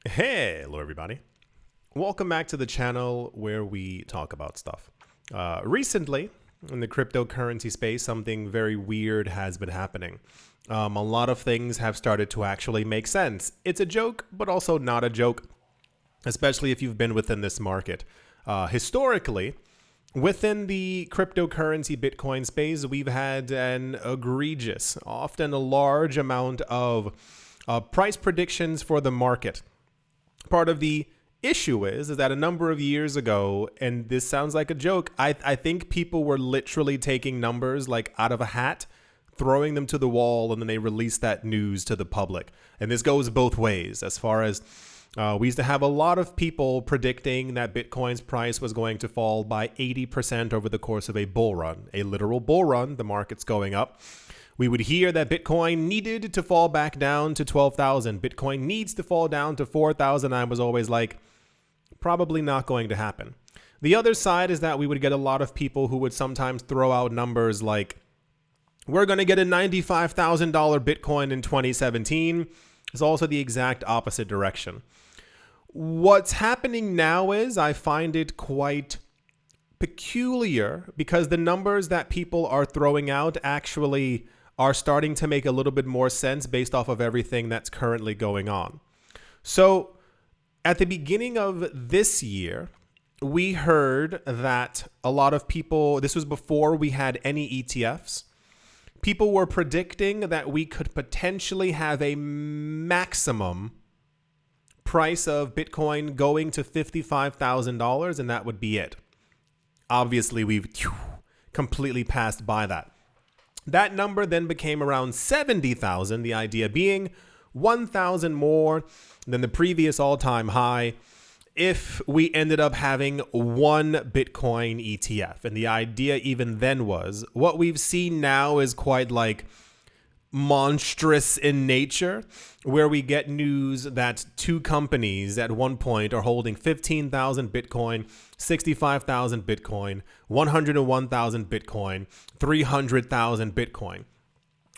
Hello, everybody. Welcome back to the channel where we talk about stuff. Recently, in the cryptocurrency space, something very weird has been happening. A lot of things have started to actually make sense. It's a joke, but also not a joke, especially if you've been within this market. Historically, within the cryptocurrency Bitcoin space, we've had an egregious, often a large amount of price predictions for the market. Part of the issue is that a number of years ago, and this sounds like a joke, I think people were literally taking numbers like out of a hat, throwing them to the wall, and then they released that news to the public. And this goes both ways as far as we used to have a lot of people predicting that Bitcoin's price was going to fall by 80% over the course of a bull run, a literal bull run, the market's going up. We would hear that Bitcoin needed to fall back down to 12,000. Bitcoin needs to fall down to 4,000. I was always like, probably not going to happen. The other side is that we would get a lot of people who would sometimes throw out numbers like, we're going to get a $95,000 Bitcoin in 2017. It's also the exact opposite direction. What's happening now is I find it quite peculiar because the numbers that people are throwing out actually are starting to make a little bit more sense based off of everything that's currently going on. So at the beginning of this year, we heard that a lot of people, this was before we had any ETFs, people were predicting that we could potentially have a maximum price of Bitcoin going to $55,000, and that would be it. Obviously, we've completely passed by that. That number then became around 70,000, the idea being 1,000 more than the previous all-time high if we ended up having one Bitcoin ETF. And the idea even then was, what we've seen now is quite like monstrous in nature, where we get news that two companies at one point are holding 15,000 Bitcoin, 65,000 Bitcoin, 101,000 Bitcoin, 300,000 Bitcoin.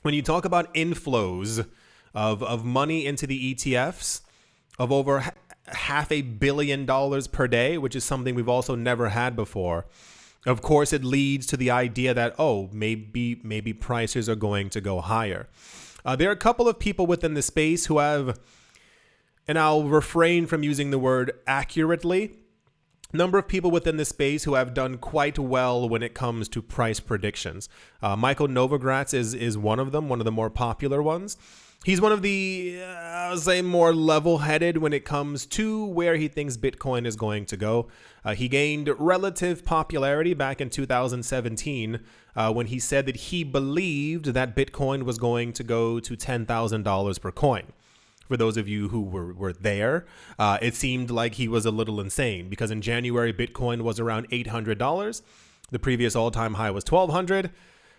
When you talk about inflows of money into the ETFs of over $500 million per day, which is something we've also never had before, of course, it leads to the idea that, oh, maybe prices are going to go higher. There are a couple of people within the space who have, and I'll refrain from using the word accurately, number of people within the space who have done quite well when it comes to price predictions. Michael Novogratz is one of them, one of the more popular ones. He's one of the, I'll say, more level-headed when it comes to where he thinks Bitcoin is going to go. He gained relative popularity back in 2017 when he said that he believed that Bitcoin was going to go to $10,000 per coin. For those of you who were there, it seemed like he was a little insane because in January, Bitcoin was around $800. The previous all-time high was $1,200.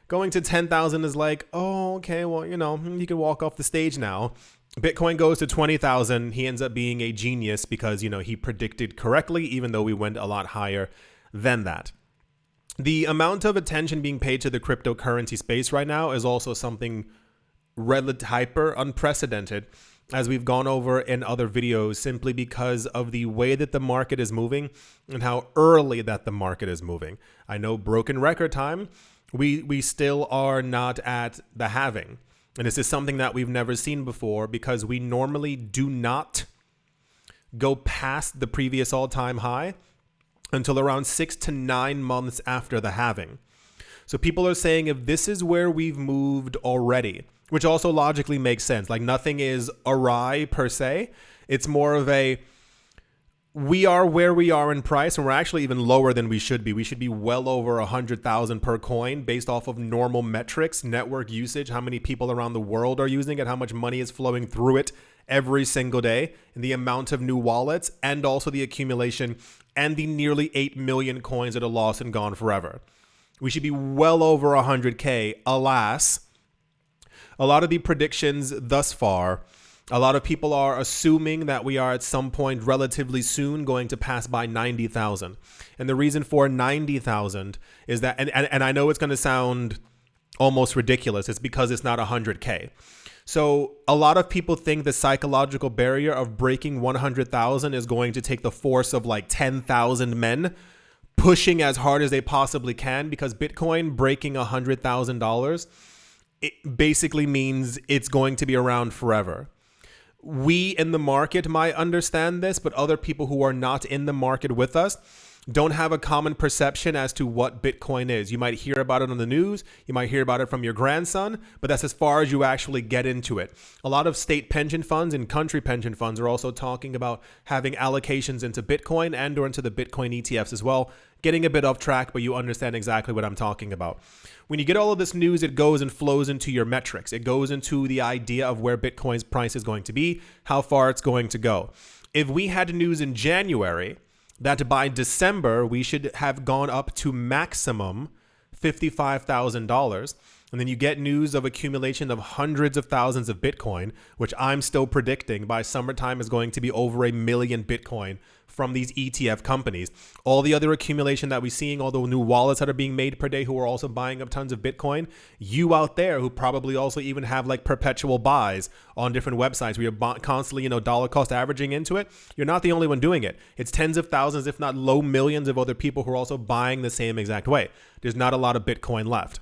Going to 10,000 is like, oh, okay, well, you can walk off the stage now. Bitcoin goes to 20,000. He ends up being a genius because, he predicted correctly, even though we went a lot higher than that. The amount of attention being paid to the cryptocurrency space right now is also something hyper unprecedented, as we've gone over in other videos, simply because of the way that the market is moving and how early that the market is moving. I know broken record time. We still are not at the halving. And this is something that we've never seen before because we normally do not go past the previous all-time high until around 6 to 9 months after the halving. So people are saying if this is where we've moved already, which also logically makes sense, like nothing is awry per se. It's more of a, we are where we are in price, and we're actually even lower than we should be. We should be well over 100,000 per coin based off of normal metrics, network usage, how many people around the world are using it, how much money is flowing through it every single day, and the amount of new wallets, and also the accumulation and the nearly 8 million coins that are lost and gone forever. We should be well over 100K. Alas, a lot of the predictions thus far, a lot of people are assuming that we are at some point relatively soon going to pass by 90,000. And the reason for 90,000 is that, and I know it's going to sound almost ridiculous, it's because it's not 100K. So a lot of people think the psychological barrier of breaking 100,000 is going to take the force of like 10,000 men pushing as hard as they possibly can, because Bitcoin breaking $100,000, it basically means it's going to be around forever. We in the market might understand this, but other people who are not in the market with us don't have a common perception as to what Bitcoin is. You might hear about it on the news, you might hear about it from your grandson, but that's as far as you actually get into it. A lot of state pension funds and country pension funds are also talking about having allocations into Bitcoin and or into the Bitcoin ETFs as well. Getting a bit off track, but you understand exactly what I'm talking about. When you get all of this news, it goes and flows into your metrics. It goes into the idea of where Bitcoin's price is going to be, how far it's going to go. If we had news in January that by December we should have gone up to maximum $55,000, and then you get news of accumulation of hundreds of thousands of Bitcoin, which I'm still predicting by summertime is going to be over 1 million Bitcoin from these ETF companies. All the other accumulation that we're seeing, all the new wallets that are being made per day who are also buying up tons of Bitcoin, you out there who probably also even have like perpetual buys on different websites where you're constantly, dollar cost averaging into it, you're not the only one doing it. It's tens of thousands, if not low millions of other people who are also buying the same exact way. There's not a lot of Bitcoin left.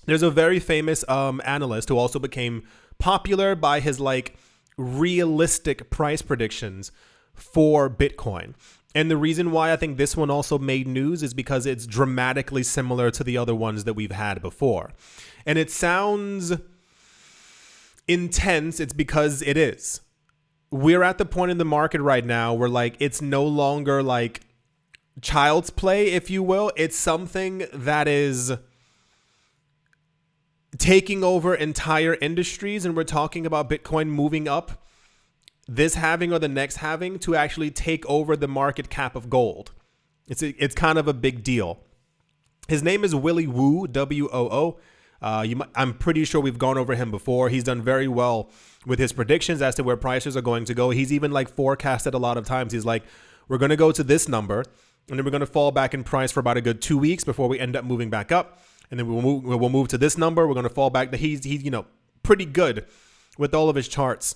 There's a very famous analyst who also became popular by his like realistic price predictions for Bitcoin. And the reason why I think this one also made news is because it's dramatically similar to the other ones that we've had before. And it sounds intense. It's because it is. We're at the point in the market right now where like it's no longer like child's play, if you will. It's something that is taking over entire industries, and we're talking about Bitcoin moving up this halving or the next halving to actually take over the market cap of gold. It's kind of a big deal. His name is Willy Woo, W-O-O. I'm pretty sure we've gone over him before. He's done very well with his predictions as to where prices are going to go. He's even like forecasted a lot of times. He's like, we're going to go to this number, and then we're going to fall back in price for about a good 2 weeks before we end up moving back up. And then we'll move to this number. We're going to fall back. He's pretty good with all of his charts.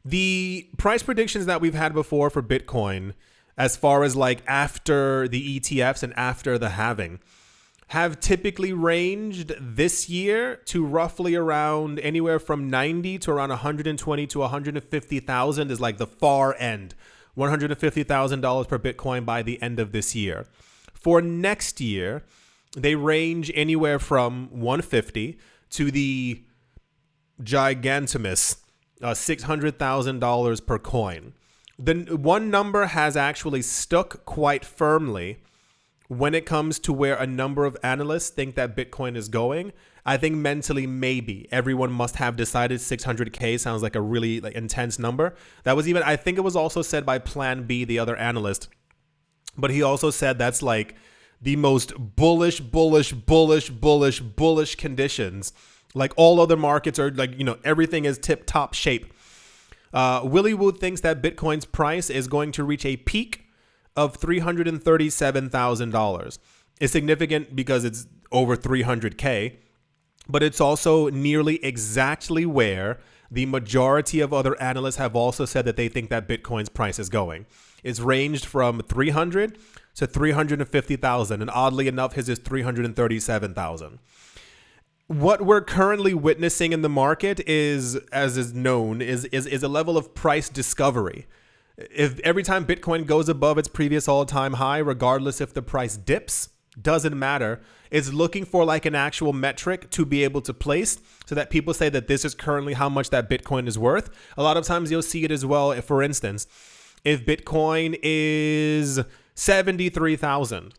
The price predictions that we've had before for Bitcoin, as far as like after the ETFs and after the halving, have typically ranged this year to roughly around anywhere from 90 to around 120 to 150,000 is like the far end. $150,000 per Bitcoin by the end of this year. For next year, they range anywhere from 150 to the gigantimous $600,000 per coin. The one number has actually stuck quite firmly when it comes to where a number of analysts think that Bitcoin is going. I think mentally, maybe everyone must have decided 600K sounds like a really like intense number. That was even, I think it was also said by Plan B, the other analyst, but he also said that's like the most bullish conditions. Like all other markets are like, everything is tip top shape. Willy Woo thinks that Bitcoin's price is going to reach a peak of $337,000. It's significant because it's over 300K, but it's also nearly exactly where the majority of other analysts have also said that they think that Bitcoin's price is going. It's ranged from 300 to 350,000, and oddly enough, his is 337,000. What we're currently witnessing in the market is, as is known, is a level of price discovery. If every time Bitcoin goes above its previous all-time high, regardless if the price dips, doesn't matter. It's looking for like an actual metric to be able to place so that people say that this is currently how much that Bitcoin is worth. A lot of times you'll see it as well. If, for instance, if Bitcoin is 73,000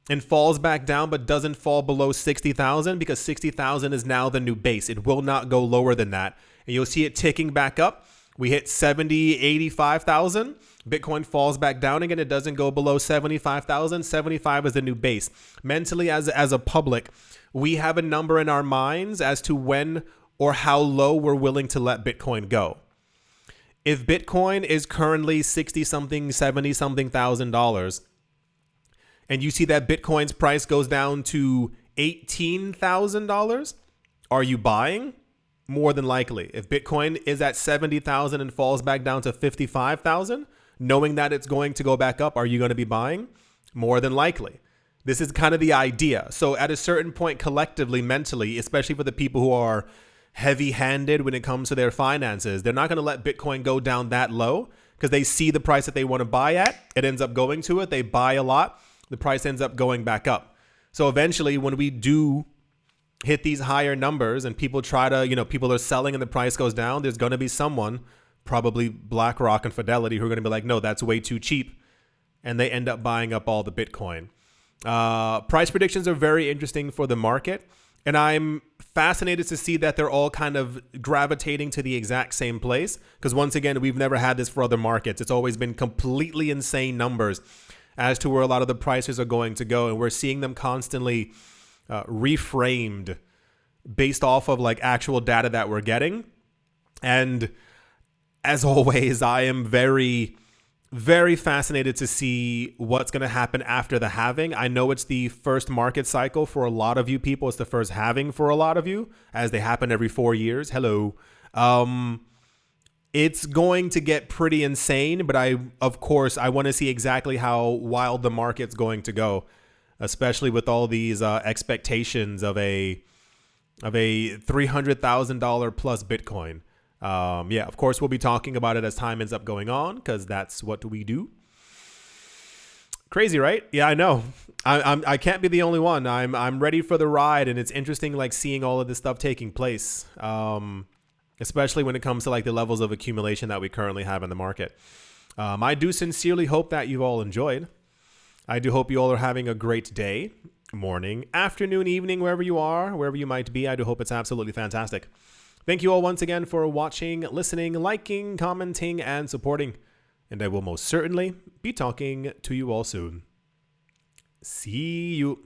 and falls back down but doesn't fall below 60,000, because 60,000 is now the new base. It will not go lower than that. And you'll see it ticking back up. We hit 70, 85,000. Bitcoin falls back down again. It doesn't go below 75,000. 75 is the new base. Mentally, as a public, we have a number in our minds as to when or how low we're willing to let Bitcoin go. If Bitcoin is currently 60 something, 70 something $1,000, and you see that Bitcoin's price goes down to $18,000, are you buying? More than likely. If Bitcoin is at 70,000 and falls back down to 55,000, knowing that it's going to go back up, are you going to be buying? More than likely. This is kind of the idea. So at a certain point collectively, mentally, especially for the people who are heavy-handed when it comes to their finances, they're not going to let Bitcoin go down that low because they see the price that they want to buy at. It ends up going to it. They buy a lot. The price ends up going back up. So eventually when we do hit these higher numbers and people try to, people are selling and the price goes down, there's going to be someone, probably BlackRock and Fidelity, who are going to be like, no, that's way too cheap. And they end up buying up all the Bitcoin. Price predictions are very interesting for the market. And I'm fascinated to see that they're all kind of gravitating to the exact same place. Because once again, we've never had this for other markets. It's always been completely insane numbers as to where a lot of the prices are going to go. And we're seeing them constantly reframed based off of like actual data that we're getting. And as always, I am very, very fascinated to see what's going to happen after the halving. I know it's the first market cycle for a lot of you people. It's the first halving for a lot of you, as they happen every 4 years. Hello. It's going to get pretty insane, but of course, I want to see exactly how wild the market's going to go, especially with all these expectations of a $300,000 plus Bitcoin. Of course, we'll be talking about it as time ends up going on because that's what we do. Crazy, right? Yeah, I know. I can't be the only one. I'm ready for the ride, and it's interesting, like seeing all of this stuff taking place, especially when it comes to like the levels of accumulation that we currently have in the market. I do sincerely hope that you've all enjoyed. I do hope you all are having a great day, morning, afternoon, evening, wherever you are, wherever you might be. I do hope it's absolutely fantastic. Thank you all once again for watching, listening, liking, commenting, and supporting. And I will most certainly be talking to you all soon. See you.